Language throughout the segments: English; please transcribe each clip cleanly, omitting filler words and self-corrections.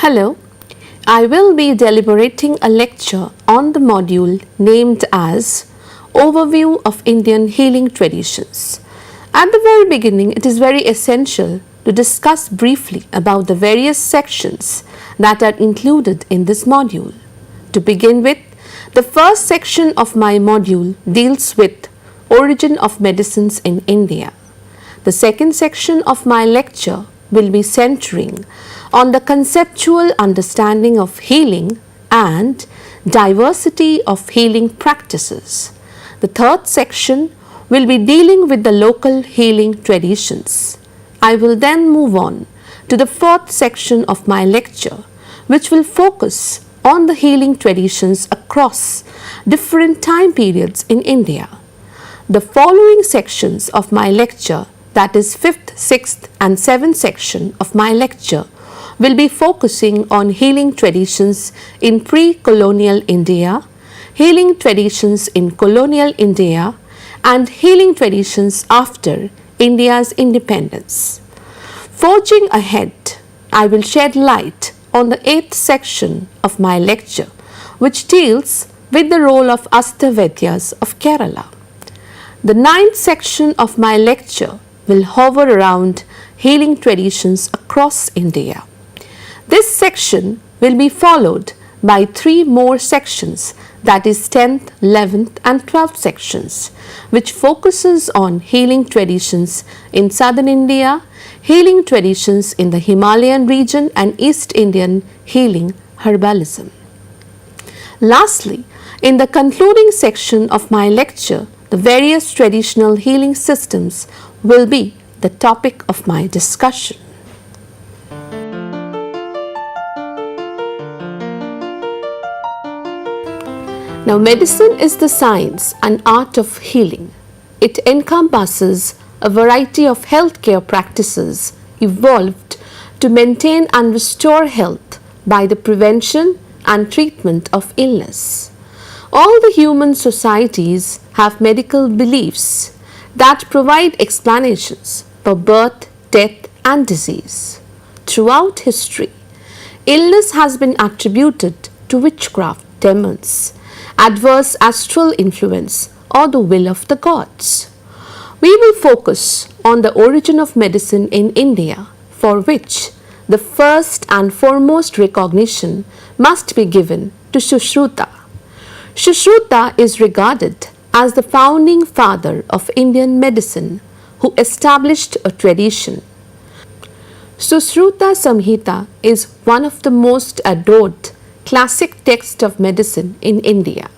Hello, I will be deliberating a lecture on the module named as Overview of Indian Healing Traditions. At the very beginning, it is very essential to discuss briefly about the various sections that are included in this module. To begin with, the first section of my module deals with origin of medicines in India. The second section of my lecture will be centering on the conceptual understanding of healing and diversity of healing practices. The third section will be dealing with the local healing traditions. I will then move on to the fourth section of my lecture, which will focus on the healing traditions across different time periods in India. The following sections of my lecture, that is 5th, 6th and 7th section of my lecture, will be focusing on healing traditions in pre-colonial India, healing traditions in colonial India, and healing traditions after India's independence. Forging ahead, I will shed light on the 8th section of my lecture, which deals with the role of Astavadyas of Kerala. The 9th section of my lecture will hover around healing traditions across India. This section will be followed by 3 more sections, that is 10th, 11th and 12th sections, which focuses on healing traditions in southern India, healing traditions in the Himalayan region and East Indian healing herbalism. Lastly, in the concluding section of my lecture, the various traditional healing systems will be the topic of my discussion. Now, medicine is the science and art of healing. It encompasses a variety of healthcare practices evolved to maintain and restore health by the prevention and treatment of illness. All the human societies have medical beliefs that provide explanations for birth, death and disease. Throughout history, illness has been attributed to witchcraft, demons, adverse astral influence or the will of the gods. We will focus on the origin of medicine in India, for which the first and foremost recognition must be given to Sushruta. Sushruta is regarded as the founding father of Indian medicine, who established a tradition. Sushruta Samhita is one of the most adored classic texts of medicine in India.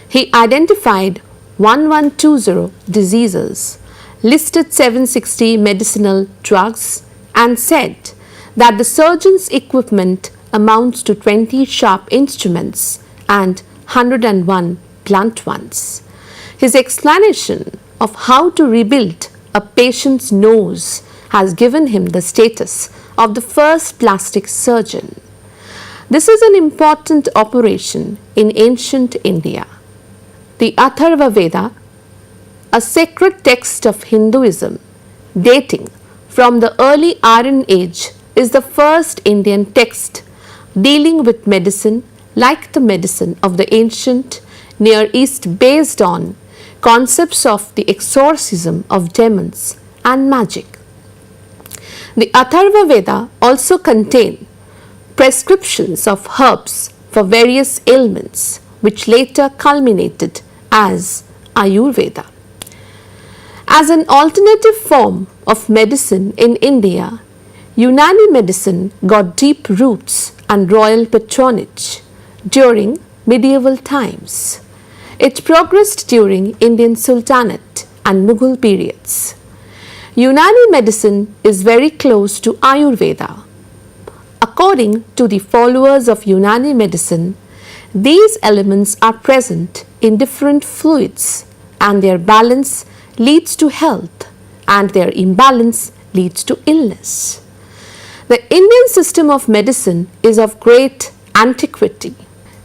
He identified 1120 diseases, listed 760 medicinal drugs, and said that the surgeon's equipment amounts to 20 sharp instruments and 101 blunt ones. His explanation of how to rebuild a patient's nose has given him the status of the first plastic surgeon. This is an important operation in ancient India. The Atharva Veda, a sacred text of Hinduism dating from the early Iron Age, is the first Indian text dealing with medicine like the medicine of the ancient Near East, based on concepts of the exorcism of demons and magic. The Atharva Veda also contains prescriptions of herbs for various ailments, which later culminated as Ayurveda. As an alternative form of medicine in India, Unani medicine got deep roots and royal patronage during medieval times. It progressed during Indian Sultanate and Mughal periods. Unani medicine is very close to Ayurveda. According to the followers of Unani medicine, these elements are present in different fluids, and their balance leads to health and their imbalance leads to illness. The Indian system of medicine is of great antiquity.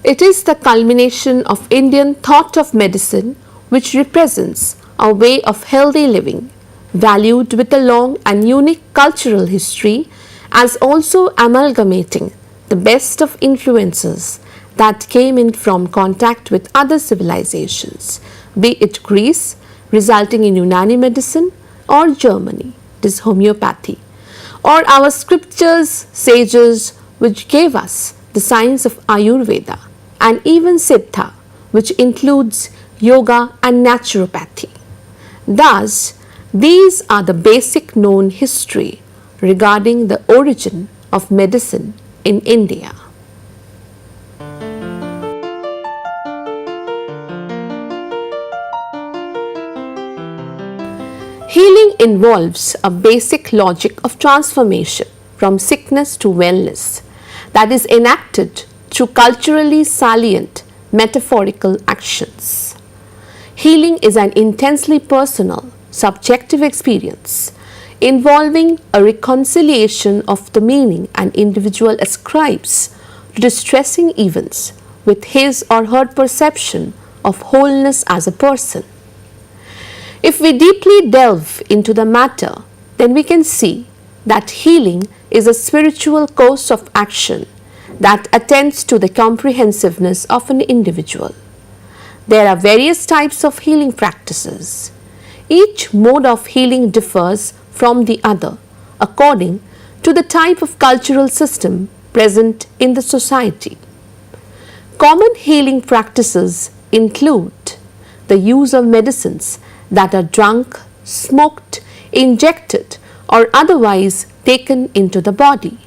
It is the culmination of Indian thought of medicine, which represents a way of healthy living, valued with a long and unique cultural history, as also amalgamating the best of influences that came in from contact with other civilizations, be it Greece, resulting in Unani medicine, or Germany, it is homeopathy, or our scriptures, sages, which gave us the science of Ayurveda, and even Siddha, which includes yoga and naturopathy. Thus, these are the basic known history regarding the origin of medicine in India. Healing involves a basic logic of transformation from sickness to wellness that is enacted through culturally salient metaphorical actions. Healing is an intensely personal, subjective experience involving a reconciliation of the meaning an individual ascribes to distressing events with his or her perception of wholeness as a person. If we deeply delve into the matter, then we can see that healing is a spiritual course of action that attends to the comprehensiveness of an individual. There are various types of healing practices. Each mode of healing differs from the other according to the type of cultural system present in the society. Common healing practices include the use of medicines that are drunk, smoked, injected, or otherwise taken into the body.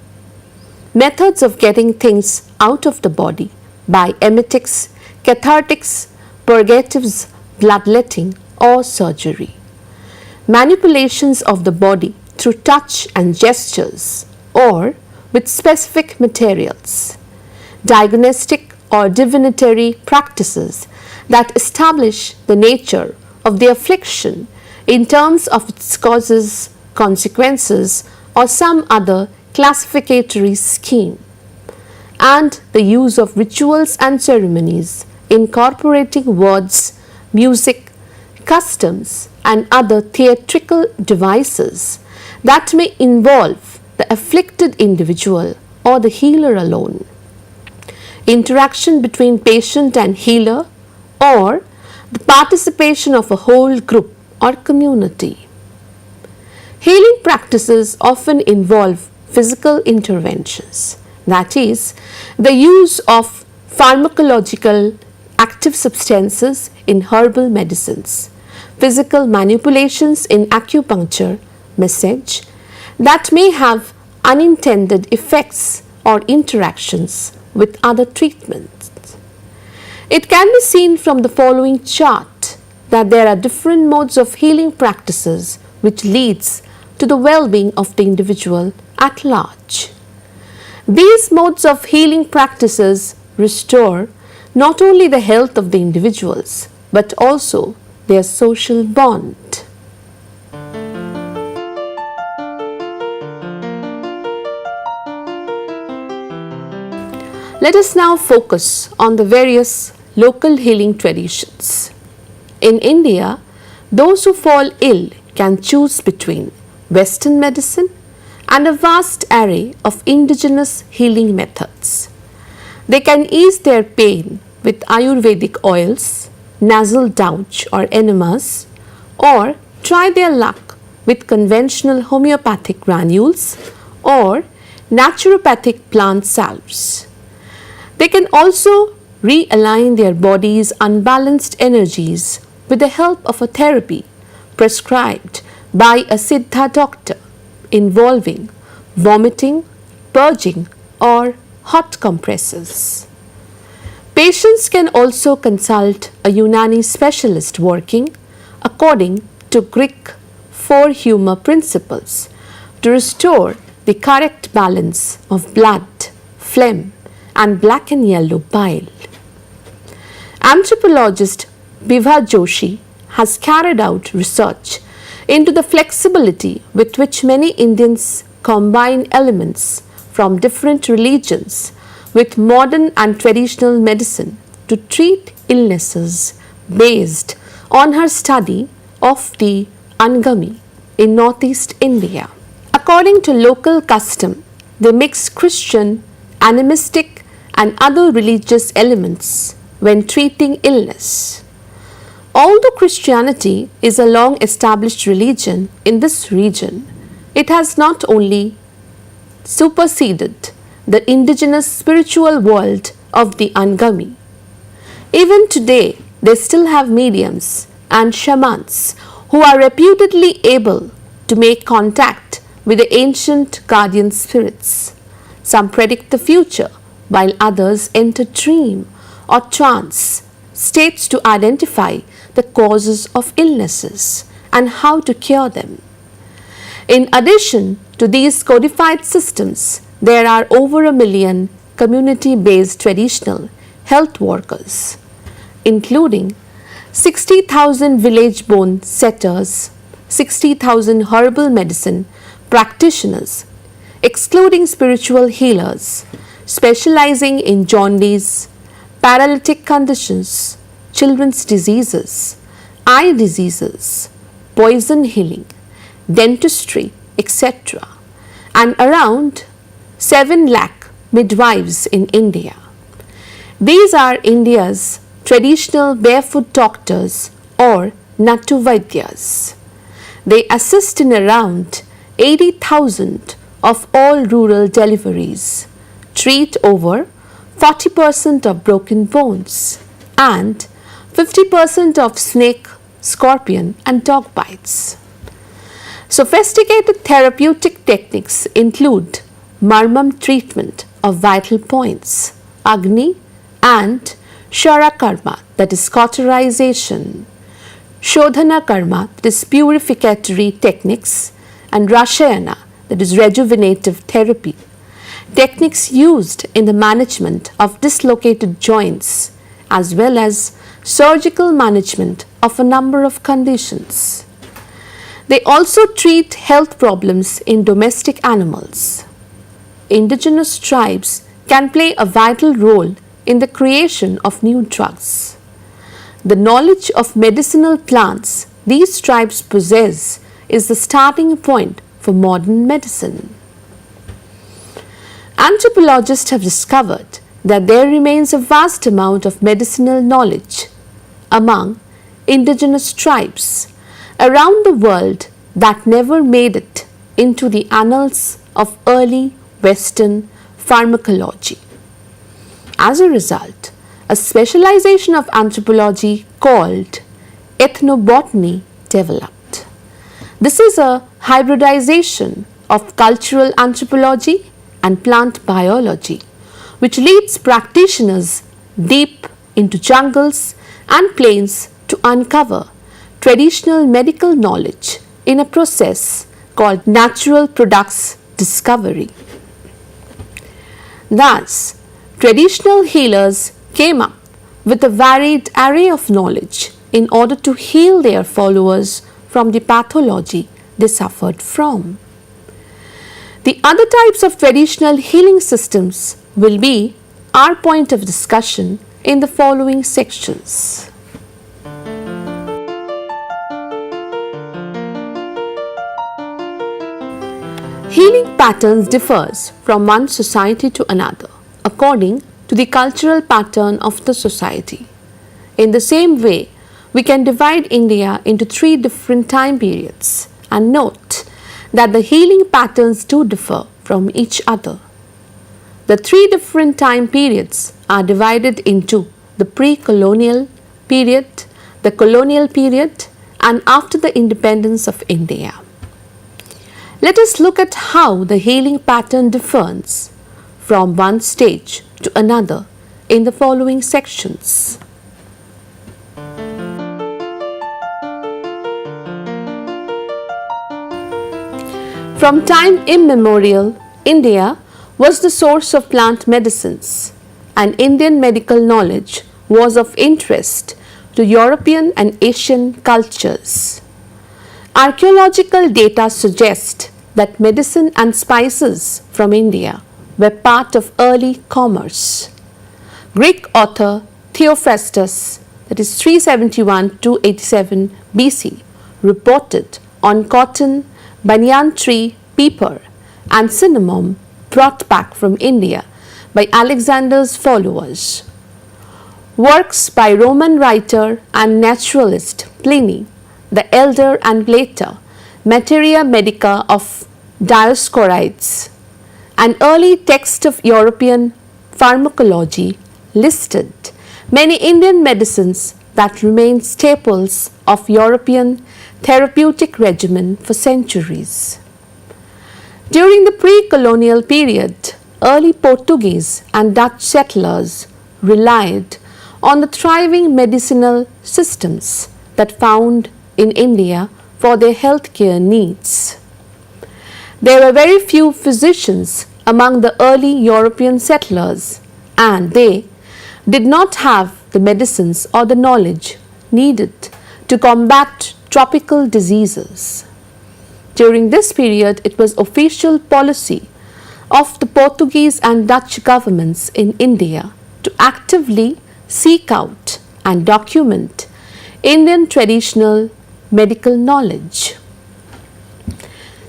Methods of getting things out of the body by emetics, cathartics, purgatives, bloodletting, or surgery. Manipulations of the body through touch and gestures or with specific materials. Diagnostic or divinatory practices that establish the nature of the affliction in terms of its causes, consequences, or some other classificatory scheme, and the use of rituals and ceremonies incorporating words, music, customs, and other theatrical devices that may involve the afflicted individual or the healer alone. Interaction between patient and healer, or the participation of a whole group or community. Healing practices often involve physical interventions, that is, the use of pharmacological active substances in herbal medicines, physical manipulations in acupuncture, massage, that may have unintended effects or interactions with other treatments. It can be seen from the following chart that there are different modes of healing practices which leads to the well-being of the individual at large. These modes of healing practices restore not only the health of the individuals but also their social bond. Let us now focus on the various local healing traditions. In India, those who fall ill can choose between Western medicine and a vast array of indigenous healing methods. They can ease their pain with Ayurvedic oils, nasal douche or enemas, or try their luck with conventional homeopathic granules or naturopathic plant salves. They can also realign their body's unbalanced energies with the help of a therapy prescribed by a Siddha doctor involving vomiting, purging, or hot compresses. Patients can also consult a Unani specialist working according to Greek four humor principles to restore the correct balance of blood, phlegm, and black and yellow bile. Anthropologist Bibha Joshi has carried out research into the flexibility with which many Indians combine elements from different religions with modern and traditional medicine to treat illnesses based on her study of the Angami in northeast India. According to local custom, they mix Christian animistic, and other religious elements when treating illness. Although Christianity is a long established religion in this region, it has not only superseded the indigenous spiritual world of the Angami. Even today, they still have mediums and shamans who are reputedly able to make contact with the ancient guardian spirits. Some predict the future, while others enter dream or trance states to identify the causes of illnesses and how to cure them. In addition to these codified systems, there are over 1 million community-based traditional health workers, including 60,000 village bone setters, 60,000 herbal medicine practitioners, excluding spiritual healers, specializing in jaundice, paralytic conditions, children's diseases, eye diseases, poison healing, dentistry, etc., and around 7 lakh midwives in India. These are India's traditional barefoot doctors or Nattu Vaidyas. They assist in around 80,000 of all rural deliveries, treat over 40% of broken bones, and 50% of snake, scorpion, and dog bites. Sophisticated therapeutic techniques include marmam treatment of vital points, Agni, and Shara Karma, that is cauterization, Shodhana Karma, that is purificatory techniques, and Rashayana, that is rejuvenative therapy, techniques used in the management of dislocated joints as well as surgical management of a number of conditions. They also treat health problems in domestic animals. Indigenous tribes can play a vital role in the creation of new drugs. The knowledge of medicinal plants these tribes possess is the starting point for modern medicine. Anthropologists have discovered that there remains a vast amount of medicinal knowledge among indigenous tribes around the world that never made it into the annals of early Western pharmacology. As a result, a specialization of anthropology called ethnobotany developed. This is a hybridization of cultural anthropology and plant biology, which leads practitioners deep into jungles and plains to uncover traditional medical knowledge in a process called natural products discovery. Thus, traditional healers came up with a varied array of knowledge in order to heal their followers from the pathology they suffered from. The other types of traditional healing systems will be our point of discussion in the following sections. Healing patterns differs from one society to another according to the cultural pattern of the society. In the same way, we can divide India into 3 different time periods and note that the healing patterns do differ from each other. The 3 different time periods are divided into the pre-colonial period, the colonial period, and after the independence of India. Let us look at how the healing pattern differs from one stage to another in the following sections. From time immemorial, India was the source of plant medicines, and Indian medical knowledge was of interest to European and Asian cultures. Archaeological data suggest that medicine and spices from India were part of early commerce. Greek author Theophrastus, that is 371–287 BC, reported on cotton, banyan tree, pepper, and cinnamon brought back from India by Alexander's followers. Works by Roman writer and naturalist Pliny the Elder and later Materia Medica of Dioscorides, an early text of European pharmacology, listed many Indian medicines that remain staples of European therapeutic regimen for centuries. During the pre-colonial period, early Portuguese and Dutch settlers relied on the thriving medicinal systems that found in India for their healthcare needs. There were very few physicians among the early European settlers, and they did not have the medicines or the knowledge needed to combat tropical diseases. During this period, it was official policy of the Portuguese and Dutch governments in India to actively seek out and document Indian traditional medical knowledge.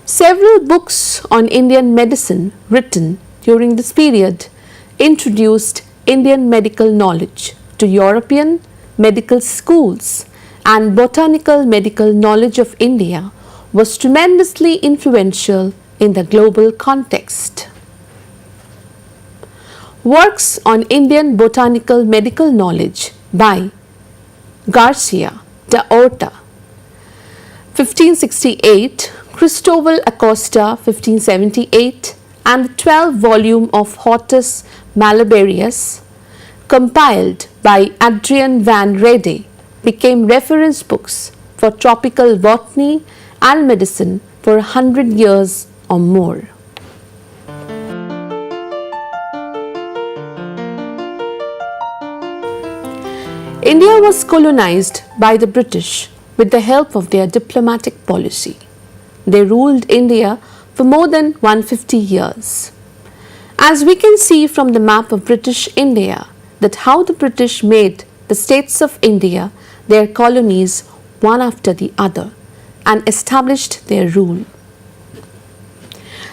Several books on Indian medicine written during this period introduced Indian medical knowledge to European medical schools, and botanical medical knowledge of India was tremendously influential in the global context. Works on Indian botanical medical knowledge by Garcia de Orta, 1568, Cristobal Acosta, 1578, and the 12-volume of Hortus Malabarius, compiled by Adrian van Rede, became reference books for tropical botany and medicine for 100 years or more. India was colonized by the British with the help of their diplomatic policy. They ruled India for more than 150 years. As we can see from the map of British India, that how the British made the states of India their colonies one after the other and established their rule.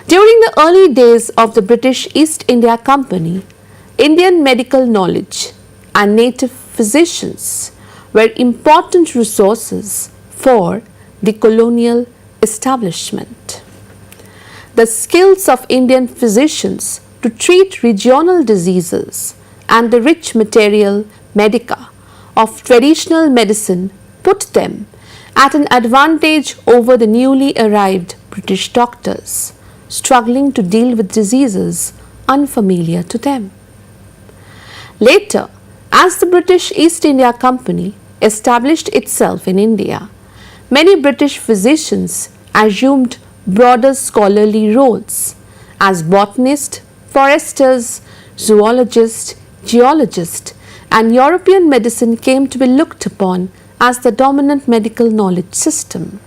During the early days of the British East India Company, Indian medical knowledge and native physicians were important resources for the colonial establishment. The skills of Indian physicians to treat regional diseases and the rich material medica of traditional medicine put them at an advantage over the newly arrived British doctors, struggling to deal with diseases unfamiliar to them. Later, as the British East India Company established itself in India, many British physicians assumed broader scholarly roles as botanists, foresters, zoologists, geologists, and European medicine came to be looked upon as the dominant medical knowledge system.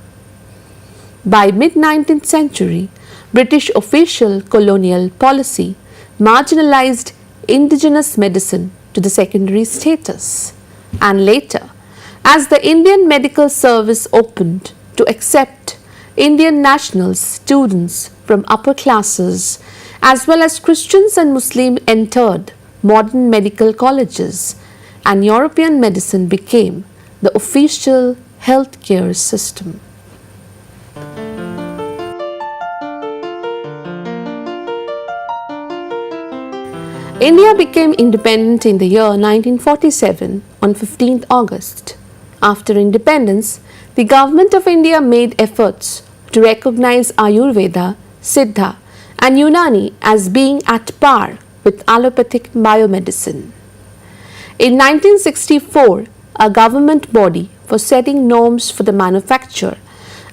By mid-19th century, British official colonial policy marginalized indigenous medicine to the secondary status, and later, as the Indian Medical Service opened to accept Indian nationals, students from upper classes, as well as Christians and Muslims entered modern medical colleges, and European medicine became the official healthcare system. India became independent in the year 1947 on 15th August. After independence, the government of India made efforts to recognize Ayurveda, Siddha, and Unani as being at par with allopathic biomedicine. In 1964, a government body for setting norms for the manufacture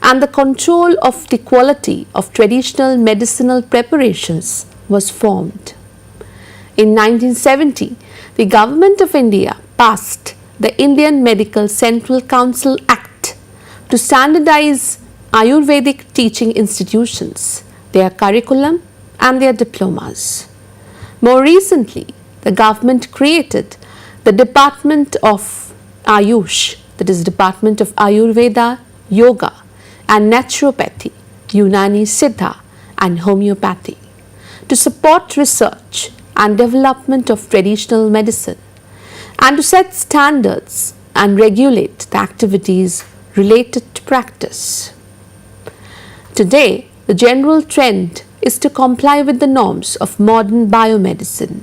and the control of the quality of traditional medicinal preparations was formed. In 1970, the Government of India passed the Indian Medical Central Council Act to standardize Ayurvedic teaching institutions, their curriculum and their diplomas. More recently, the government created the Department of Ayush, that is Department of Ayurveda, Yoga and Naturopathy, Unani Siddha and Homeopathy, to support research and development of traditional medicine, and to set standards and regulate the activities related to practice. Today, the general trend is to comply with the norms of modern biomedicine.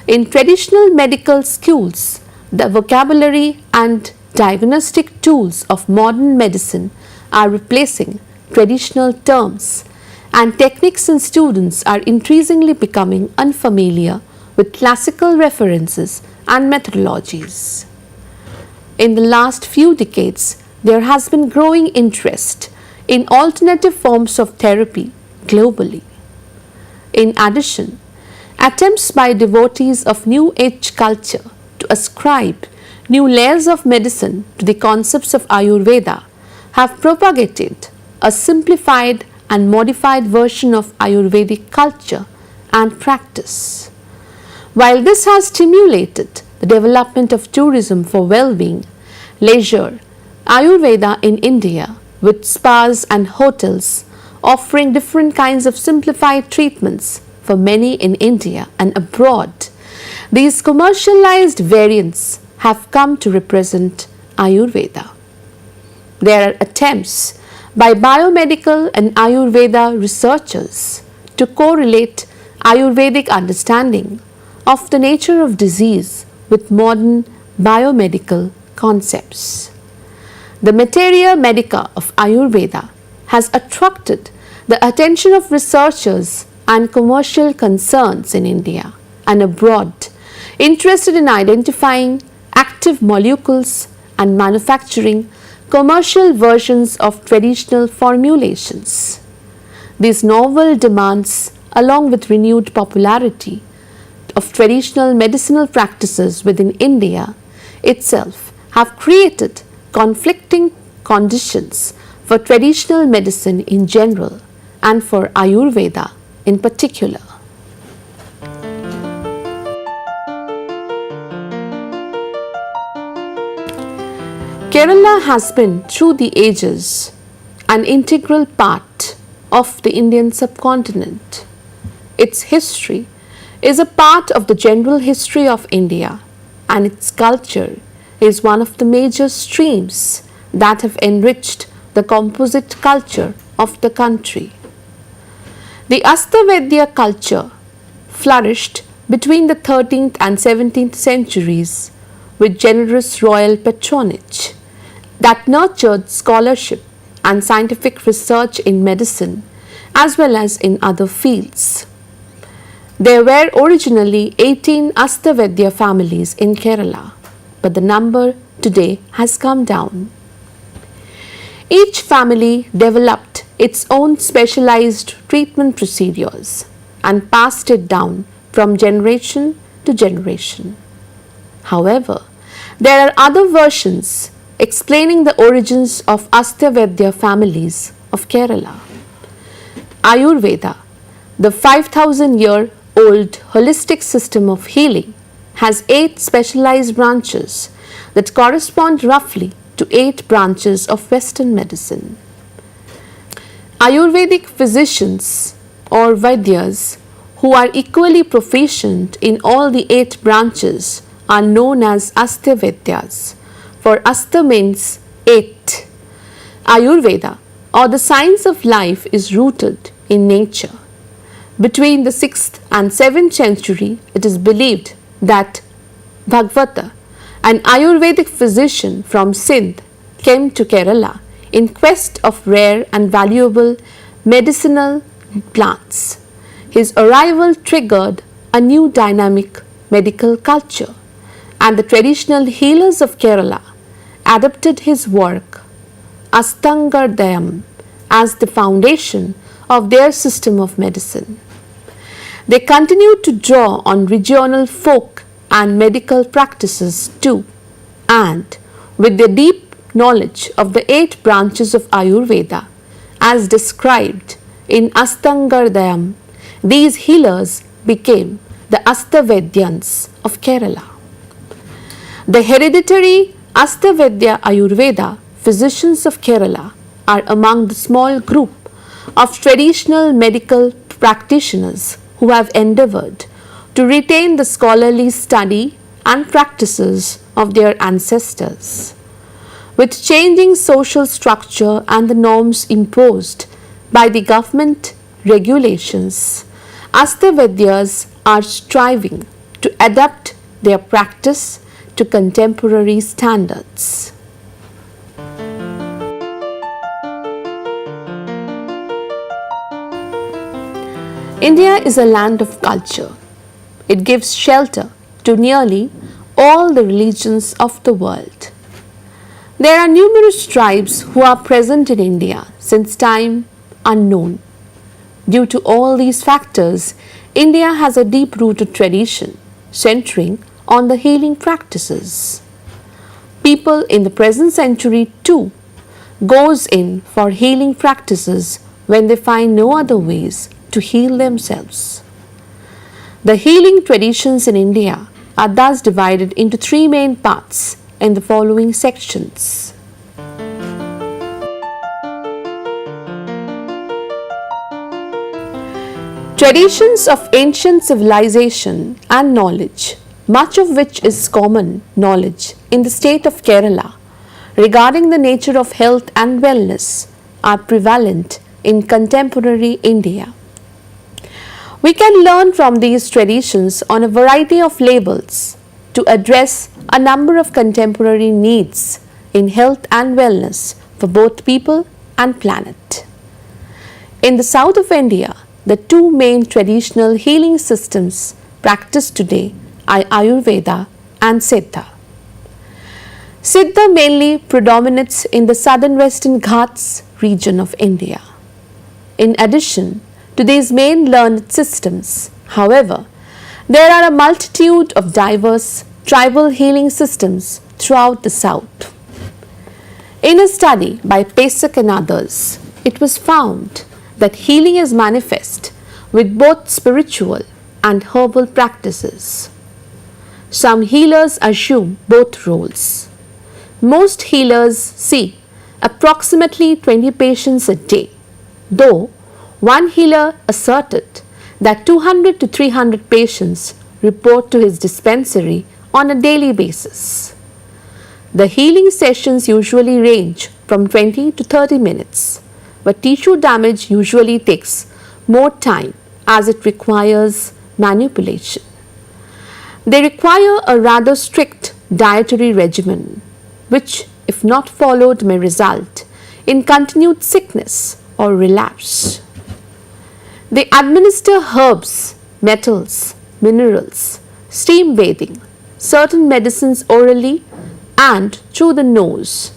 In traditional medical schools, the vocabulary and diagnostic tools of modern medicine are replacing traditional terms, and techniques and students are increasingly becoming unfamiliar with classical references and methodologies. In the last few decades, there has been growing interest in alternative forms of therapy globally. In addition, attempts by devotees of New Age culture to ascribe new layers of medicine to the concepts of Ayurveda have propagated a simplified and modified version of Ayurvedic culture and practice. While this has stimulated the development of tourism for well-being, leisure, Ayurveda in India, with spas and hotels offering different kinds of simplified treatments for many in India and abroad, these commercialized variants have come to represent Ayurveda. There are attempts by biomedical and Ayurveda researchers to correlate Ayurvedic understanding of the nature of disease with modern biomedical concepts. The materia medica of Ayurveda has attracted the attention of researchers and commercial concerns in India and abroad interested in identifying active molecules and manufacturing commercial versions of traditional formulations. These novel demands, along with renewed popularity of traditional medicinal practices within India itself, have created conflicting conditions for traditional medicine in general and for Ayurveda in particular. Kerala has been through the ages an integral part of the Indian subcontinent. Its history is a part of the general history of India, and its culture is one of the major streams that have enriched the composite culture of the country. The Astavedya culture flourished between the 13th and 17th centuries with generous royal patronage that nurtured scholarship and scientific research in medicine as well as in other fields. There were originally 18 Astavedya families in Kerala, but the number today has come down. Each family developed its own specialized treatment procedures and passed it down from generation to generation. However, there are other versions explaining the origins of Astavedya families of Kerala. Ayurveda, the 5,000-year-old holistic system of healing, has 8 specialized branches that correspond roughly to 8 branches of Western medicine. Ayurvedic physicians or Vaidyas who are equally proficient in all the 8 branches are known as Astavedyas, for Asta means 8. Ayurveda, or the science of life, is rooted in nature. Between the 6th and 7th century, it is believed that Bhagavata, an Ayurvedic physician from Sindh, came to Kerala in quest of rare and valuable medicinal plants. His arrival triggered a new dynamic medical culture, and the traditional healers of Kerala adopted his work, Astangardayam, as the foundation of their system of medicine. They continued to draw on regional folk and medical practices too, and with their deep knowledge of the 8 branches of Ayurveda as described in Astangardayam, these healers became the Astavedyans of Kerala. The hereditary Astavedya Ayurveda physicians of Kerala are among the small group of traditional medical practitioners who have endeavored to retain the scholarly study and practices of their ancestors. With changing social structure and the norms imposed by the government regulations, Astavidyas are striving to adapt their practice to contemporary standards. India is a land of culture. It gives shelter to nearly all the religions of the world. There are numerous tribes who are present in India since time unknown. Due to all these factors, India has a deep-rooted tradition centering on the healing practices. People in the present century too goes in for healing practices when they find no other ways to heal themselves. The healing traditions in India are thus divided into three main parts in the following sections. Traditions of ancient civilization and knowledge, much of which is common knowledge in the state of Kerala regarding the nature of health and wellness, are prevalent in contemporary India. We can learn from these traditions on a variety of labels to address a number of contemporary needs in health and wellness for both people and planet. In the south of India, the two main traditional healing systems practiced today are Ayurveda and Siddha. Siddha mainly predominates in the southern western Ghats region of India. In addition to these main learned systems, however, there are a multitude of diverse tribal healing systems throughout the south. In a study by Pesak and others, it was found that healing is manifest with both spiritual and herbal practices. Some healers assume both roles. Most healers see approximately 20 patients a day, though one healer asserted that 200 to 300 patients report to his dispensary on a daily basis. The healing sessions usually range from 20 to 30 minutes, but tissue damage usually takes more time as it requires manipulation. They require a rather strict dietary regimen, which, if not followed, may result in continued sickness or relapse. They administer herbs, metals, minerals, steam bathing, certain medicines orally and through the nose,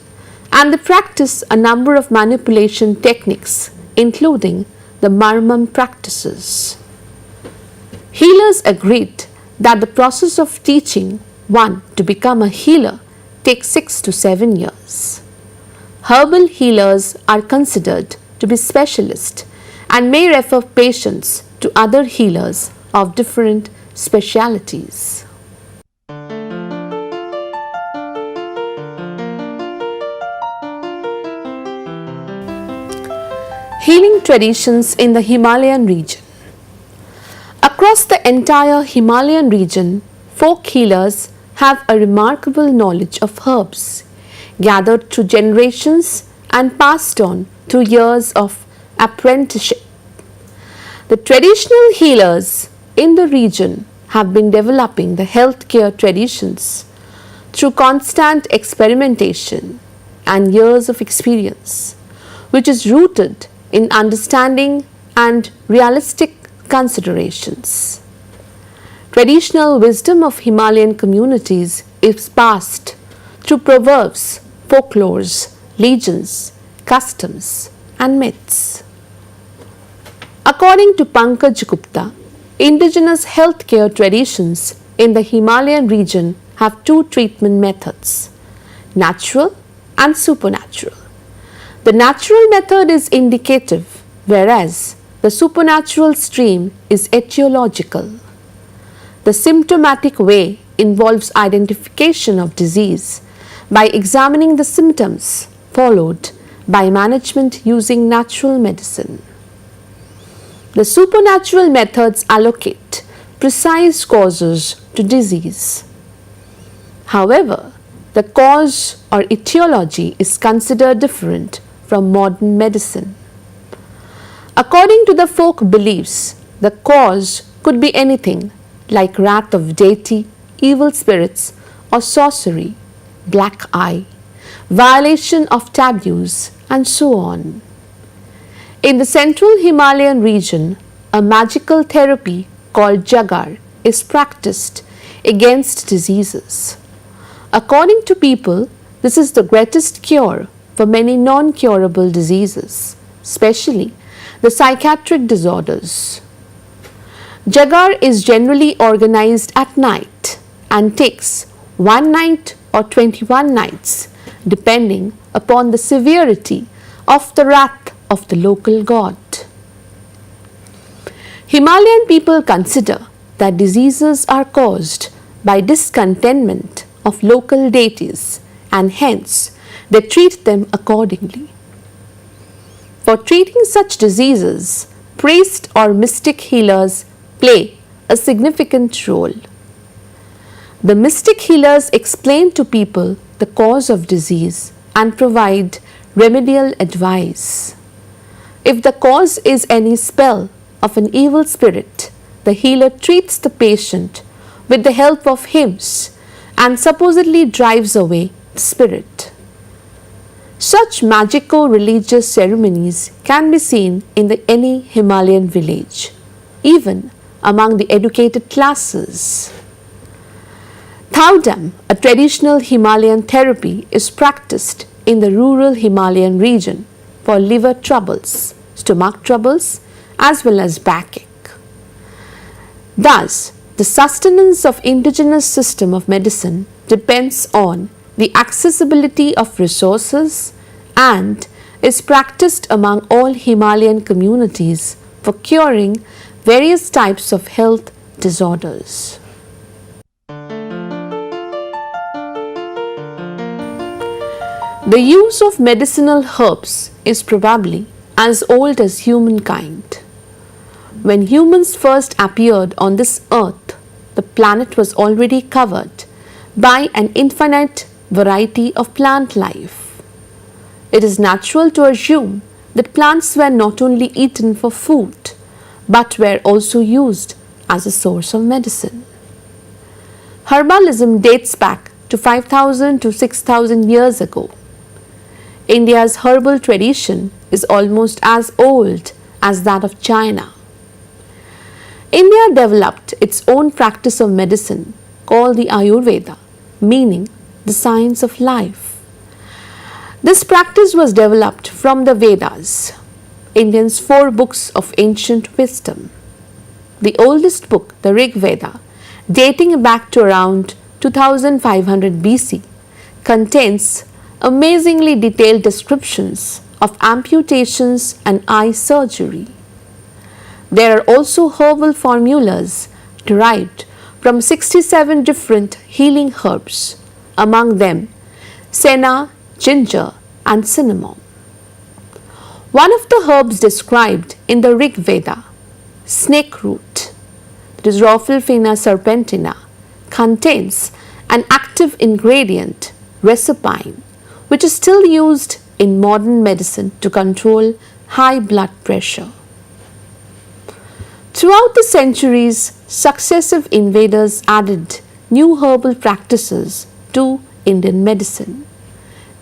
and they practice a number of manipulation techniques, including the Marmam practices. Healers agreed that the process of teaching one to become a healer takes 6 to 7 years. Herbal healers are considered to be specialists and may refer patients to other healers of different specialities. Healing traditions in the Himalayan region. Across the entire Himalayan region, folk healers have a remarkable knowledge of herbs, gathered through generations and passed on through years of apprenticeship. The traditional healers in the region have been developing the healthcare traditions through constant experimentation and years of experience, which is rooted in understanding and realistic considerations. Traditional wisdom of Himalayan communities is passed through proverbs, folklores, legends, customs, and myths. According to Pankaj Gupta, indigenous healthcare traditions in the Himalayan region have two treatment methods: natural and supernatural. The natural method is indicative, whereas the supernatural stream is etiological. The symptomatic way involves identification of disease by examining the symptoms, followed by management using natural medicine. The supernatural methods allocate precise causes to disease. However, the cause or etiology is considered different from modern medicine. According to the folk beliefs, the cause could be anything like wrath of deity, evil spirits, or sorcery, black eye, violation of taboos, and so on. In the central Himalayan region, a magical therapy called Jagar is practiced against diseases. According to people, this is the greatest cure for many non-curable diseases, especially the psychiatric disorders. Jagar is generally organized at night and takes 1 night or 21 nights, depending upon the severity of the wrath of the local god. Himalayan people consider that diseases are caused by discontentment of local deities, and hence they treat them accordingly. For treating such diseases, priests or mystic healers play a significant role. The mystic healers explain to people the cause of disease and provide remedial advice. If the cause is any spell of an evil spirit, the healer treats the patient with the help of hymns and supposedly drives away the spirit. Such magico-religious ceremonies can be seen in any Himalayan village, even among the educated classes. Thaudam, a traditional Himalayan therapy, is practiced in the rural Himalayan region for liver troubles, stomach troubles, as well as backache. Thus, the sustenance of indigenous system of medicine depends on the accessibility of resources and is practiced among all Himalayan communities for curing various types of health disorders. The use of medicinal herbs is probably as old as humankind. When humans first appeared on this earth, the planet was already covered by an infinite variety of plant life. It is natural to assume that plants were not only eaten for food, but were also used as a source of medicine. Herbalism dates back to 5,000 to 6,000 years ago. India's herbal tradition is almost as old as that of China. India developed its own practice of medicine called the Ayurveda, meaning the science of life. This practice was developed from the Vedas, Indians' 4 books of ancient wisdom. The oldest book, the Rig Veda, dating back to around 2500 BC, contains amazingly detailed descriptions of amputations and eye surgery. There are also herbal formulas derived from 67 different healing herbs, among them senna, ginger, and cinnamon. One of the herbs described in the Rig Veda, snake root, that is Rauwolfia serpentina, contains an active ingredient, reserpine, which is still used in modern medicine to control high blood pressure. Throughout the centuries, successive invaders added new herbal practices to Indian medicine.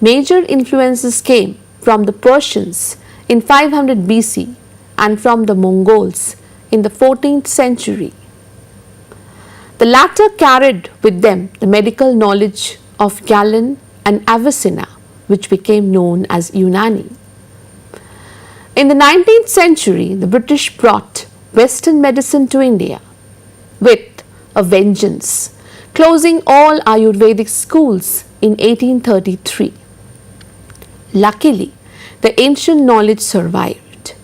Major influences came from the Persians in 500 BC and from the Mongols in the 14th century. The latter carried with them the medical knowledge of Galen and Avicenna, which became known as Unani. In the 19th century, the British brought Western medicine to India with a vengeance, closing all Ayurvedic schools in 1833. Luckily, the ancient knowledge survived.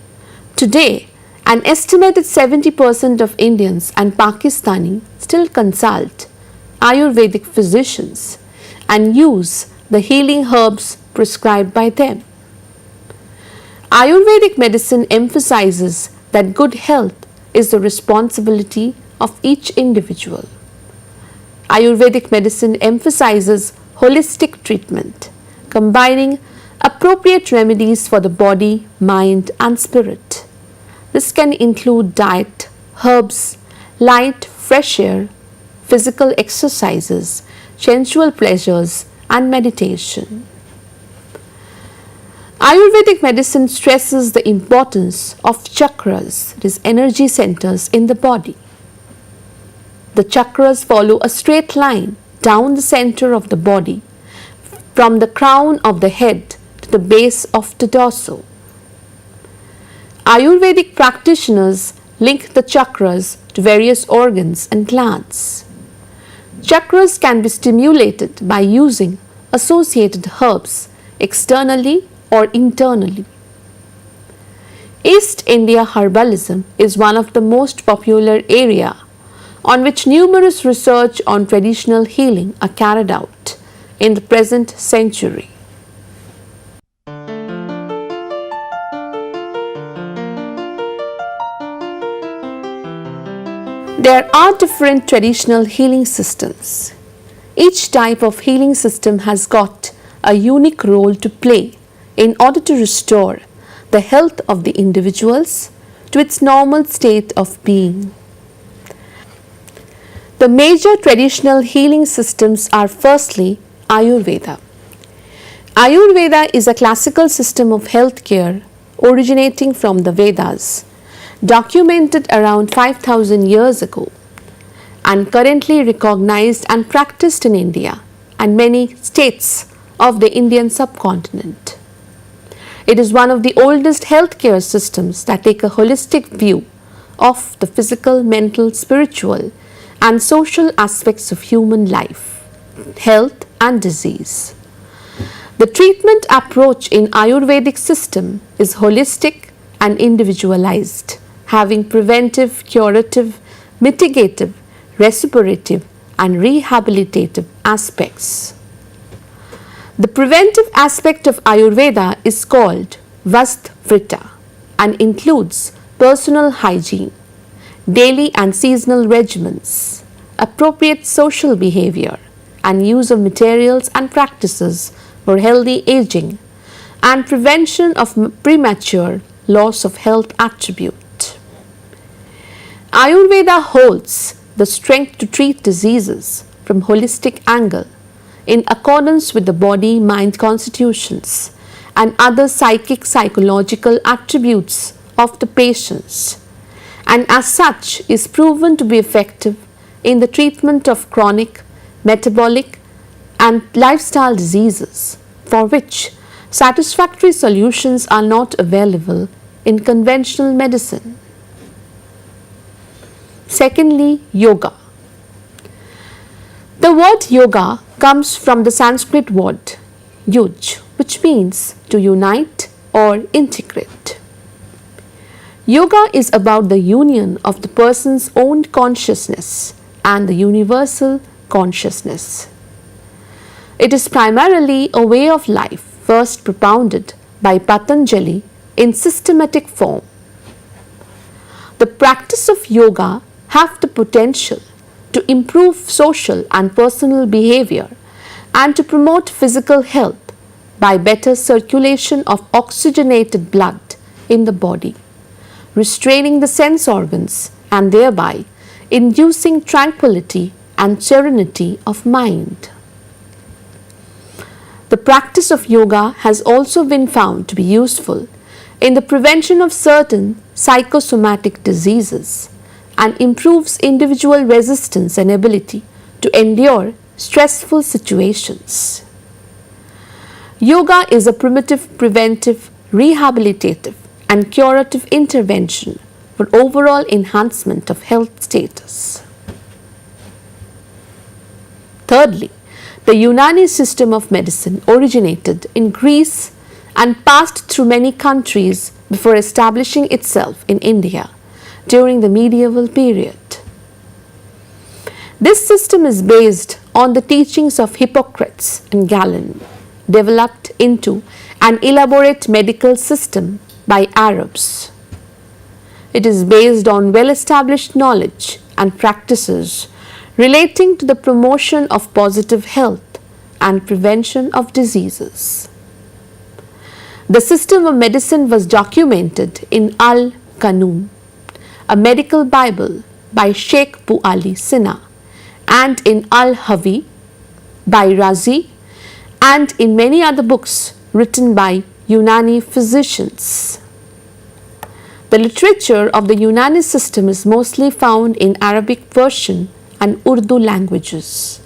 Today, an estimated 70% of Indians and Pakistani still consult Ayurvedic physicians and use the healing herbs prescribed by them. Ayurvedic medicine emphasizes that good health is the responsibility of each individual. Ayurvedic medicine emphasizes holistic treatment, combining appropriate remedies for the body, mind, and spirit. This can include diet, herbs, light, fresh air, physical exercises, sensual pleasures, and meditation. Ayurvedic medicine stresses the importance of chakras, that is, energy centers in the body. The chakras follow a straight line down the center of the body, from the crown of the head to the base of the torso. Ayurvedic practitioners link the chakras to various organs and glands. Chakras can be stimulated by using associated herbs externally or internally. East India herbalism is one of the most popular area on which numerous research on traditional healing are carried out in the present century. There are different traditional healing systems. Each type of healing system has got a unique role to play in order to restore the health of the individuals to its normal state of being. The major traditional healing systems are firstly Ayurveda. Ayurveda is a classical system of health care originating from the Vedas, documented around 5000 years ago, and currently recognized and practiced in India and many states of the Indian subcontinent. It is one of the oldest healthcare systems that take a holistic view of the physical, mental, spiritual, and social aspects of human life, health, and disease. The treatment approach in Ayurvedic system is holistic and individualized, having preventive, curative, mitigative, recuperative, and rehabilitative aspects. The preventive aspect of Ayurveda is called Vastuvrita and includes personal hygiene, daily and seasonal regimens, appropriate social behavior, and use of materials and practices for healthy aging, and prevention of premature loss of health attribute. Ayurveda holds the strength to treat diseases from holistic angle in accordance with the body-mind constitutions and other psychic psychological attributes of the patients, and as such is proven to be effective in the treatment of chronic, metabolic, and lifestyle diseases for which satisfactory solutions are not available in conventional medicine. Secondly, yoga. The word yoga comes from the Sanskrit word yuj, which means to unite or integrate. Yoga is about the union of the person's own consciousness and the universal consciousness. It is primarily a way of life first propounded by Patanjali in systematic form. The practice of yoga have the potential to improve social and personal behavior and to promote physical health by better circulation of oxygenated blood in the body, restraining the sense organs and thereby inducing tranquility and serenity of mind. The practice of yoga has also been found to be useful in the prevention of certain psychosomatic diseases and improves individual resistance and ability to endure stressful situations. Yoga is a primitive, preventive, rehabilitative, and curative intervention for overall enhancement of health status. Thirdly, the Unani system of medicine originated in Greece and passed through many countries before establishing itself in India during the medieval period. This system is based on the teachings of Hippocrates and Galen, developed into an elaborate medical system by Arabs. It is based on well-established knowledge and practices relating to the promotion of positive health and prevention of diseases. The system of medicine was documented in Al-Qanun, a medical Bible by Sheikh Bu Ali Sinha, and in Al-Hawi by Razi, and in many other books written by Unani physicians. The literature of the Unani system is mostly found in Arabic, Persian and Urdu languages.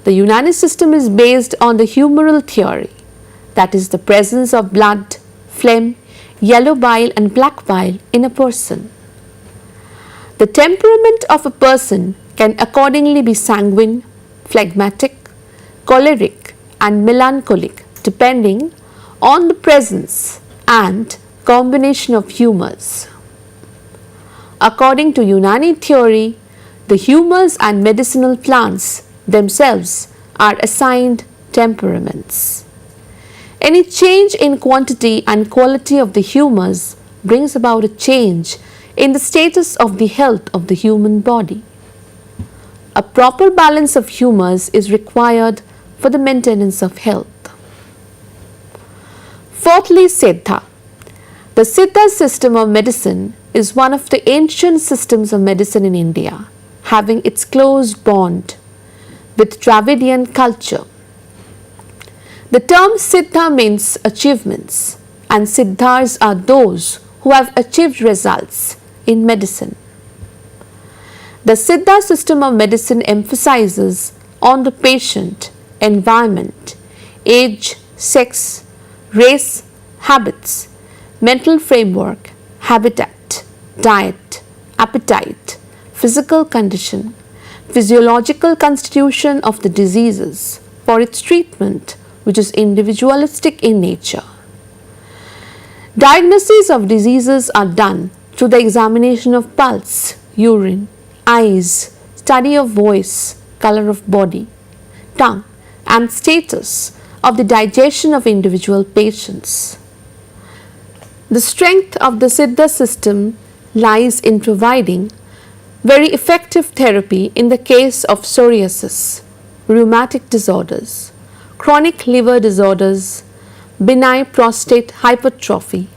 The Unani system is based on the humoral theory, that is the presence of blood, phlegm, yellow bile and black bile in a person. The temperament of a person can accordingly be sanguine, phlegmatic, choleric and melancholic depending on the presence and combination of humors. According to Unani theory, the humors and medicinal plants themselves are assigned temperaments. Any change in quantity and quality of the humors brings about a change in the status of the health of the human body. A proper balance of humors is required for the maintenance of health. Fourthly, Siddha. The Siddha system of medicine is one of the ancient systems of medicine in India, having its close bond with Dravidian culture. The term Siddha means achievements, and Siddhas are those who have achieved results in medicine. The Siddha system of medicine emphasizes on the patient, environment, age, sex, race, habits, mental framework, habitat, diet, appetite, physical condition, physiological constitution of the diseases for its treatment, which is individualistic in nature. Diagnoses of diseases are done through the examination of pulse, urine, eyes, study of voice, color of body, tongue, and status of the digestion of individual patients. The strength of the Siddha system lies in providing very effective therapy in the case of psoriasis, rheumatic disorders, chronic liver disorders, benign prostate hypertrophy,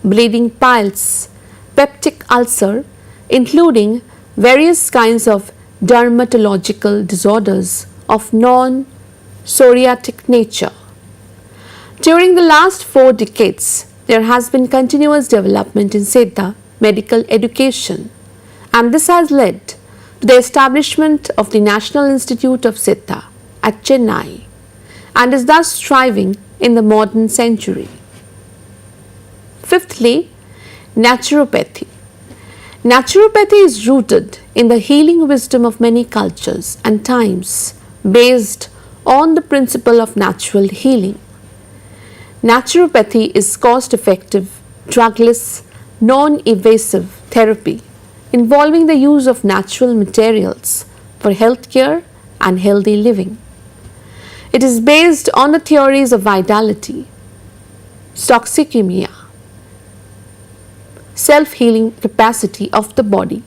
bleeding piles, peptic ulcer, including various kinds of dermatological disorders of non-psoriatic nature. During the last 4 decades, there has been continuous development in Siddha medical education, and this has led to the establishment of the National Institute of Siddha at Chennai and is thus thriving in the modern century. Fifthly, naturopathy. Naturopathy is rooted in the healing wisdom of many cultures and times based on the principle of natural healing. Naturopathy is cost-effective, drugless, non-invasive therapy involving the use of natural materials for health care and healthy living. It is based on the theories of vitality, stoichemia, self-healing capacity of the body,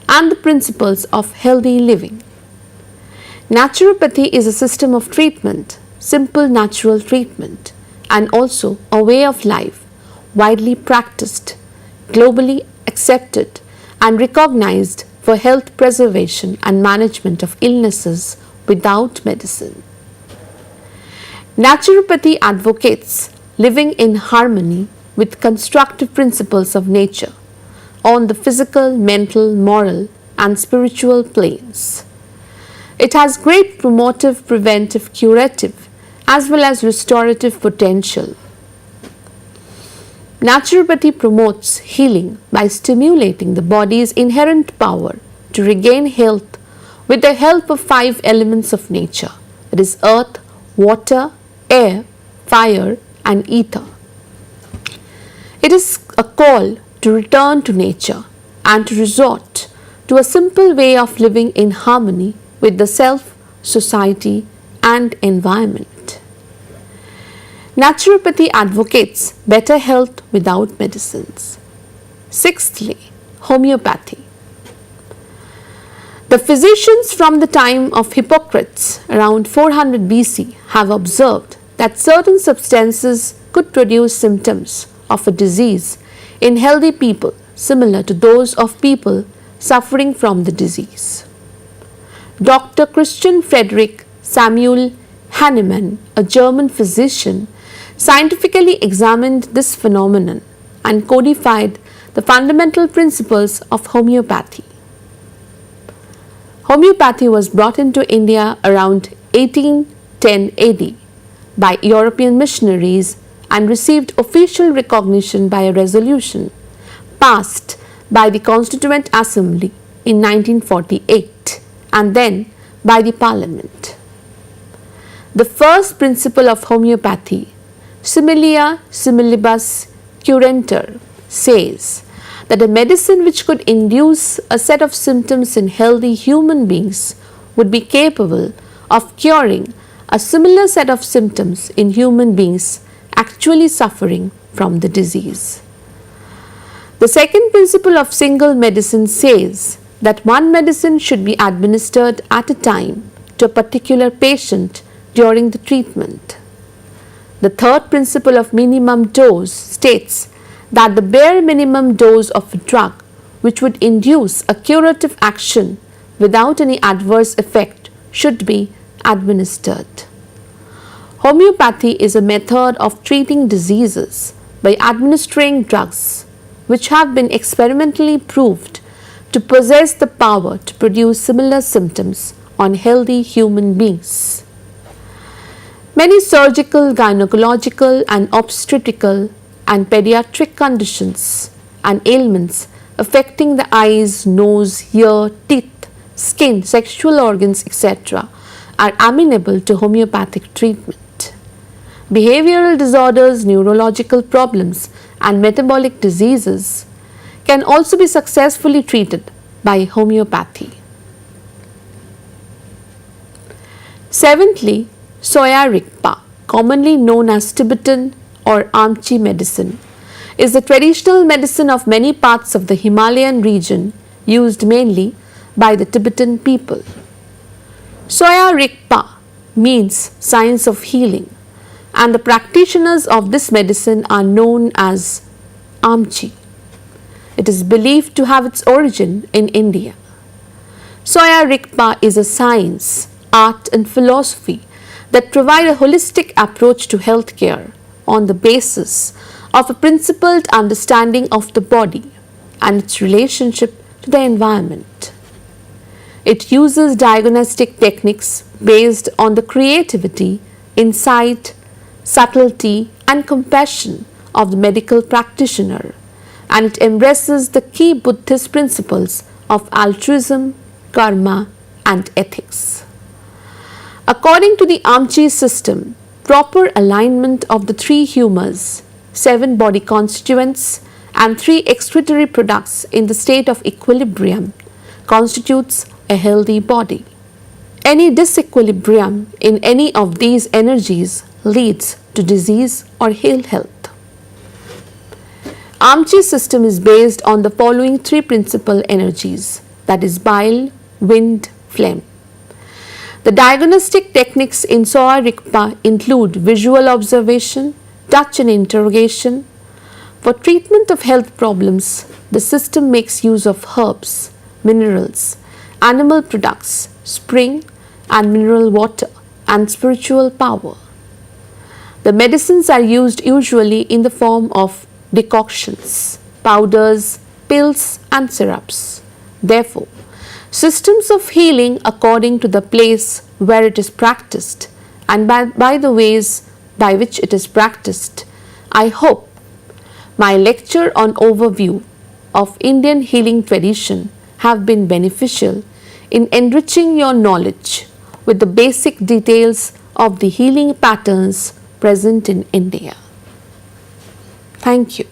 and the principles of healthy living. Naturopathy is a system of treatment, simple natural treatment, and also a way of life widely practiced, globally accepted, and recognized for health preservation and management of illnesses without medicine. Naturopathy advocates living in harmony with constructive principles of nature on the physical, mental, moral, and spiritual planes. It has great promotive, preventive, curative, as well as restorative potential. Naturopathy promotes healing by stimulating the body's inherent power to regain health with the help of 5 elements of nature, that is earth, water, air, fire, and ether. It is a call to return to nature and to resort to a simple way of living in harmony with the self, society, and environment. Naturopathy advocates better health without medicines. Sixthly, homeopathy. The physicians from the time of Hippocrates around 400 BC have observed that certain substances could produce symptoms of a disease in healthy people similar to those of people suffering from the disease. Dr. Christian Friedrich Samuel Hahnemann, a German physician, scientifically examined this phenomenon and codified the fundamental principles of homeopathy. Homeopathy was brought into India around 1810 AD by European missionaries and received official recognition by a resolution passed by the Constituent Assembly in 1948 and then by the Parliament. The first principle of homeopathy, similia similibus curantur, says that a medicine which could induce a set of symptoms in healthy human beings would be capable of curing a similar set of symptoms in human beings actually suffering from the disease. The second principle of single medicine says that one medicine should be administered at a time to a particular patient during the treatment. The third principle of minimum dose states that the bare minimum dose of a drug which would induce a curative action without any adverse effect should be administered. Homeopathy is a method of treating diseases by administering drugs which have been experimentally proved to possess the power to produce similar symptoms on healthy human beings. Many surgical, gynecological and obstetrical and pediatric conditions and ailments affecting the eyes, nose, ear, teeth, skin, sexual organs, etc. are amenable to homeopathic treatment. Behavioral disorders, neurological problems and metabolic diseases can also be successfully treated by homeopathy. Seventhly, Soya Rigpa, commonly known as Tibetan or Amchi medicine, is the traditional medicine of many parts of the Himalayan region used mainly by the Tibetan people. Soya Rigpa means science of healing, and the practitioners of this medicine are known as Amchi. It is believed to have its origin in India. Soya Rigpa is a science, art and philosophy that provide a holistic approach to healthcare on the basis of a principled understanding of the body and its relationship to the environment. It uses diagnostic techniques based on the creativity, insight, subtlety and compassion of the medical practitioner, and it embraces the key Buddhist principles of altruism, karma and ethics. According to the Amchi system, proper alignment of the three humours, 7 body constituents and 3 excretory products in the state of equilibrium constitutes a healthy body. Any disequilibrium in any of these energies leads to disease or ill health. Amchi system is based on the following 3 principal energies, that is bile, wind, flame. The diagnostic techniques in Soya Rigpa include visual observation, touch and interrogation. For treatment of health problems, the system makes use of herbs, minerals, animal products, spring and mineral water and spiritual power. The medicines are used usually in the form of decoctions, powders, pills and syrups. Therefore, systems of healing according to the place where it is practiced and by the ways by which it is practiced. I hope my lecture on overview of Indian healing tradition have been beneficial in enriching your knowledge with the basic details of the healing patterns present in India. Thank you.